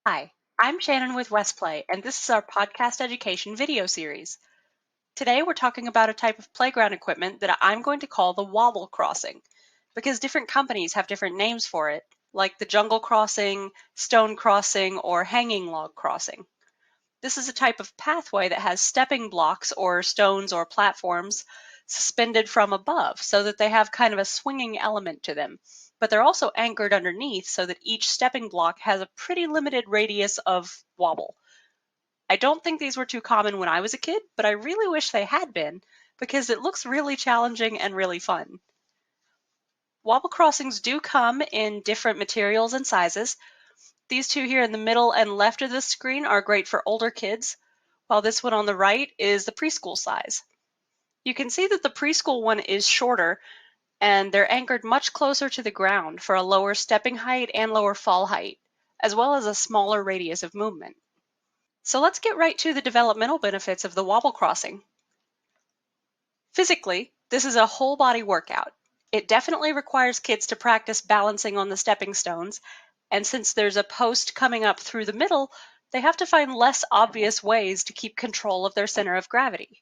Hi, I'm Shannon with Westplay, and this is our podcast education video series. Today we're talking about a type of playground equipment that I'm going to call the Wobble Crossing, because different companies have different names for it, like the Jungle Crossing, Stone Crossing, or Hanging Log Crossing. This is a type of pathway that has stepping blocks or stones or platforms suspended from above so that they have kind of a swinging element to them. But they're also anchored underneath so that each stepping block has a pretty limited radius of wobble. I don't think these were too common when I was a kid, but I really wish they had been because it looks really challenging and really fun. Wobble crossings do come in different materials and sizes. These two here in the middle and left of the screen are great for older kids, while this one on the right is the preschool size. You can see that the preschool one is shorter and they're anchored much closer to the ground for a lower stepping height and lower fall height, as well as a smaller radius of movement. So let's get right to the developmental benefits of the wobble crossing. Physically, this is a whole body workout. It definitely requires kids to practice balancing on the stepping stones, and since there's a post coming up through the middle, they have to find less obvious ways to keep control of their center of gravity.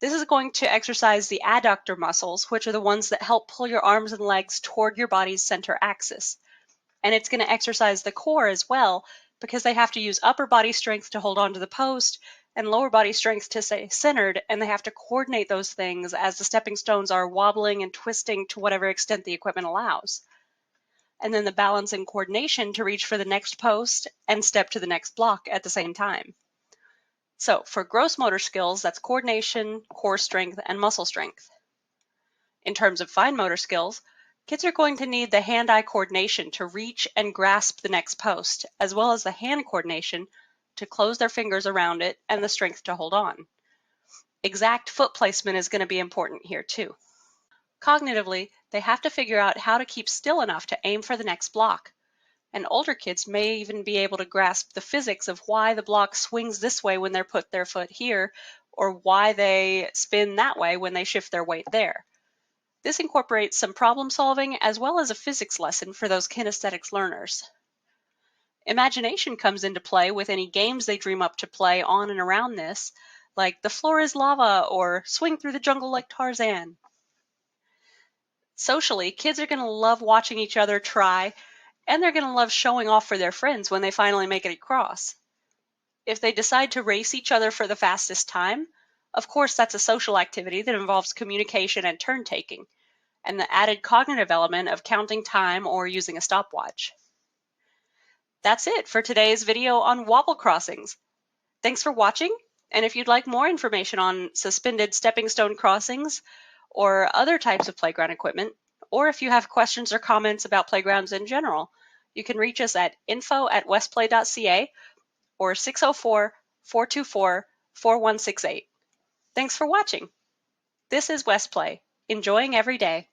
This is going to exercise the adductor muscles, which are the ones that help pull your arms and legs toward your body's center axis. And it's going to exercise the core as well, because they have to use upper body strength to hold onto the post and lower body strength to stay centered, and they have to coordinate those things as the stepping stones are wobbling and twisting to whatever extent the equipment allows. And then the balance and coordination to reach for the next post and step to the next block at the same time. So for gross motor skills, that's coordination, core strength, and muscle strength. In terms of fine motor skills, kids are going to need the hand-eye coordination to reach and grasp the next post, as well as the hand coordination to close their fingers around it and the strength to hold on. Exact foot placement is going to be important here too. Cognitively, they have to figure out how to keep still enough to aim for the next block. And older kids may even be able to grasp the physics of why the block swings this way when they put their foot here, or why they spin that way when they shift their weight there. This incorporates some problem solving as well as a physics lesson for those kinesthetics learners. Imagination comes into play with any games they dream up to play on and around this, like the floor is lava or swing through the jungle like Tarzan. Socially, kids are going to love watching each other try, and they're going to love showing off for their friends when they finally make it across. If they decide to race each other for the fastest time, of course that's a social activity that involves communication and turn taking, and the added cognitive element of counting time or using a stopwatch. That's it for today's video on wobble crossings. Thanks for watching, and if you'd like more information on suspended stepping stone crossings or other types of playground equipment, or if you have questions or comments about playgrounds in general, you can reach us at info@westplay.ca or 604-424-4168. Thanks for watching. This is Westplay, enjoying every day.